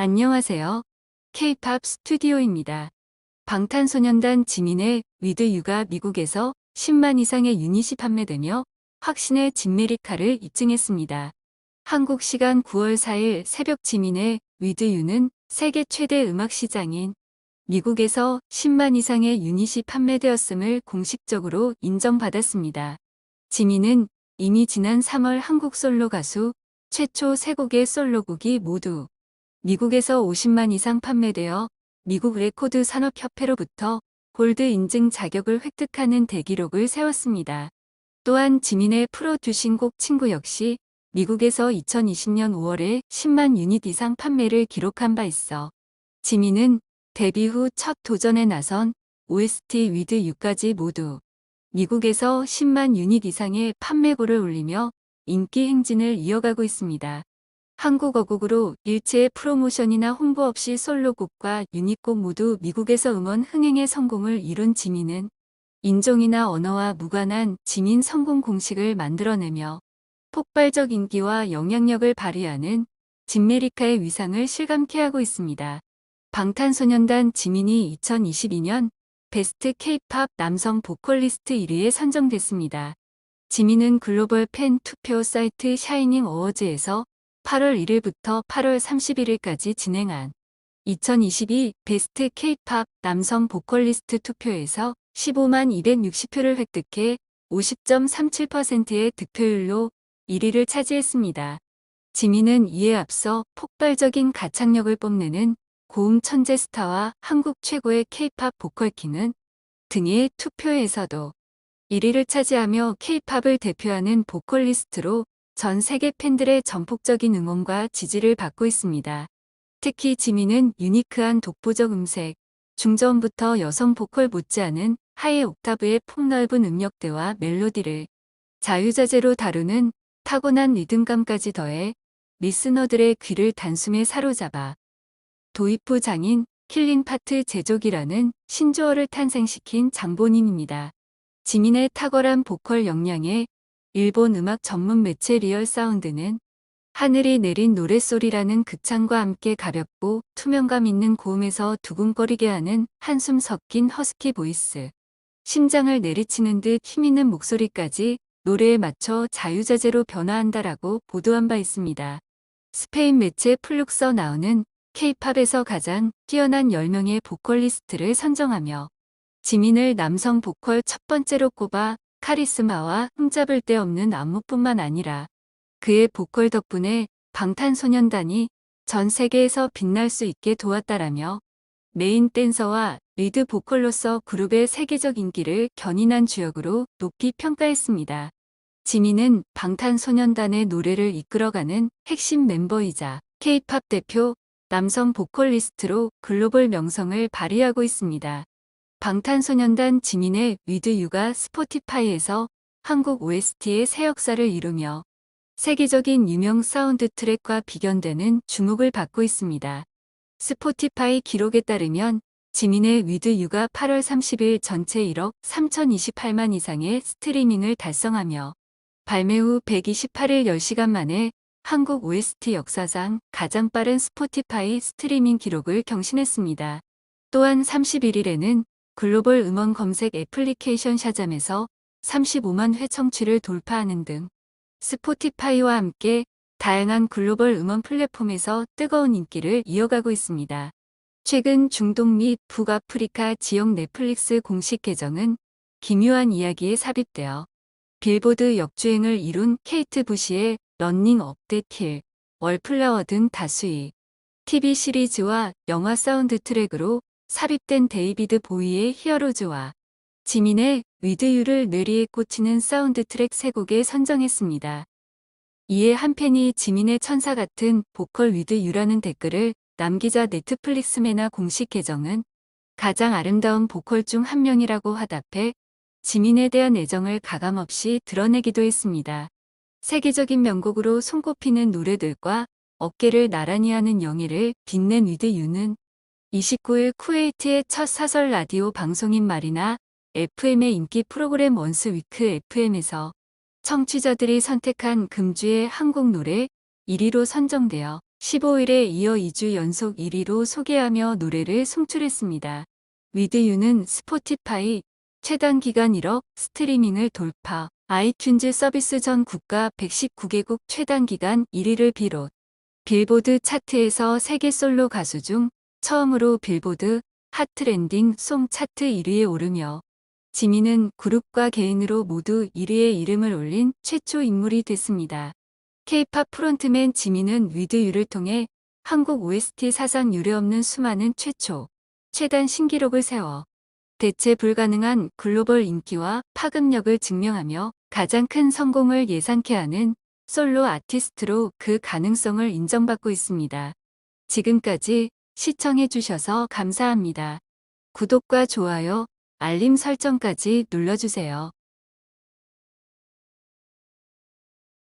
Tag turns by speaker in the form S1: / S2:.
S1: 안녕하세요. K-팝 스튜디오입니다. 방탄소년단 지민의 With You가 미국에서 10만 이상의 유닛이 판매되며 확신의 진메리카를 입증했습니다. 한국 시간 9월 4일 새벽 지민의 With You는 세계 최대 음악 시장인 미국에서 10만 이상의 유닛이 판매되었음을 공식적으로 인정받았습니다. 지민은 이미 지난 3월 한국 솔로 가수 최초 3곡의 솔로곡이 모두 미국에서 50만 이상 판매되어 미국 레코드 산업협회로부터 골드 인증 자격을 획득하는 대기록을 세웠습니다. 또한 지민의 프로듀싱곡 친구 역시 미국에서 2020년 5월에 10만 유닛 이상 판매를 기록한 바 있어 지민은 데뷔 후 첫 도전에 나선 OST With You까지 모두 미국에서 10만 유닛 이상의 판매고를 올리며 인기 행진을 이어가고 있습니다. 한국어곡으로 일체의 프로모션이나 홍보 없이 솔로곡과 유닛곡 모두 미국에서 음원 흥행에 성공을 이룬 지민은 인종이나 언어와 무관한 지민 성공 공식을 만들어내며 폭발적 인기와 영향력을 발휘하는 진메리카의 위상을 실감케 하고 있습니다. 방탄소년단 지민이 2022년 베스트 K-팝 남성 보컬리스트 1위에 선정됐습니다. 지민은 글로벌 팬 투표 사이트 샤이닝 어워즈에서 8월 1일부터 8월 31일까지 진행한 2022 베스트 K-팝 남성 보컬리스트 투표에서 15만 260표를 획득해 50.37%의 득표율로 1위를 차지했습니다. 지민은 이에 앞서 폭발적인 가창력을 뽐내는 고음 천재 스타와 한국 최고의 K-팝 보컬킹은 등의 투표에서도 1위를 차지하며 K-팝을 대표하는 보컬리스트로 전 세계 팬들의 전폭적인 응원과 지지를 받고 있습니다. 특히 지민은 유니크한 독보적 음색, 중저음부터 여성 보컬 못지않은 하이 옥타브의 폭넓은 음역대와 멜로디를 자유자재로 다루는 타고난 리듬감까지 더해 리스너들의 귀를 단숨에 사로잡아 도입 후 장인 킬링 파트 제조기라는 신조어를 탄생시킨 장본인입니다. 지민의 탁월한 보컬 역량에 일본 음악 전문 매체 리얼 사운드는 하늘이 내린 노랫소리라는 극찬과 함께 가볍고 투명감 있는 고음에서 두근거리게 하는 한숨 섞인 허스키 보이스, 심장을 내리치는 듯 힘있는 목소리까지 노래에 맞춰 자유자재로 변화한다라고 보도한 바 있습니다. 스페인 매체 플룩서 나오는 K-팝에서 가장 뛰어난 10명의 보컬리스트를 선정하며 지민을 남성 보컬 첫 번째로 꼽아 카리스마와 흠잡을 데 없는 안무뿐만 아니라 그의 보컬 덕분에 방탄소년단이 전 세계에서 빛날 수 있게 도왔다라며 메인 댄서와 리드 보컬로서 그룹의 세계적 인기를 견인한 주역으로 높이 평가했습니다. 지민은 방탄소년단의 노래를 이끌어가는 핵심 멤버이자 K-팝 대표 남성 보컬리스트로 글로벌 명성을 발휘하고 있습니다. 방탄소년단 지민의 With You가 스포티파이에서 한국 OST의 새 역사를 이루며 세계적인 유명 사운드 트랙과 비견되는 주목을 받고 있습니다. 스포티파이 기록에 따르면 지민의 With You가 8월 30일 전체 1억 3028만 이상의 스트리밍을 달성하며 발매 후 128일 10시간 만에 한국 OST 역사상 가장 빠른 스포티파이 스트리밍 기록을 경신했습니다. 또한 31일에는 글로벌 음원 검색 애플리케이션 샤잠에서 35만 회 청취를 돌파하는 등 스포티파이와 함께 다양한 글로벌 음원 플랫폼에서 뜨거운 인기를 이어가고 있습니다. 최근 중동 및 북아프리카 지역 넷플릭스 공식 계정은 기묘한 이야기에 삽입되어 빌보드 역주행을 이룬 케이트 부시의 러닝 업 댓 힐, 월플라워 등 다수의 TV 시리즈와 영화 사운드 트랙으로 삽입된 데이비드 보이의 히어로즈와 지민의 With You를 뇌리에 꽂히는 사운드 트랙 3곡에 선정했습니다. 이에 한 팬이 지민의 천사 같은 보컬 With You라는 댓글을 남기자 넷플릭스 메나 공식 계정은 가장 아름다운 보컬 중 한 명이라고 화답해 지민에 대한 애정을 가감없이 드러내기도 했습니다. 세계적인 명곡으로 손꼽히는 노래들과 어깨를 나란히 하는 영예를 빛낸 With You는 29일 쿠웨이트의 첫 사설 라디오 방송인 마리나 FM의 인기 프로그램 원스 위크 FM에서 청취자들이 선택한 금주의 한국 노래 1위로 선정되어 15일에 이어 2주 연속 1위로 소개하며 노래를 송출했습니다. With You는 스포티파이 최단 기간 1억 스트리밍을 돌파, 아이튠즈 서비스 전 국가 119개국 최단 기간 1위를 비롯 빌보드 차트에서 세계 솔로 가수 중 처음으로 빌보드 핫 트렌딩 송 차트 1위에 오르며 지민은 그룹과 개인으로 모두 1위에 이름을 올린 최초 인물이 됐습니다. K-팝 프론트맨 지민은 With You를 통해 한국 OST 사상 유례없는 수많은 최단 신기록을 세워 대체 불가능한 글로벌 인기와 파급력을 증명하며 가장 큰 성공을 예상케 하는 솔로 아티스트로 그 가능성을 인정받고 있습니다. 지금까지 시청해주셔서 감사합니다. 구독과 좋아요, 알림 설정까지 눌러주세요.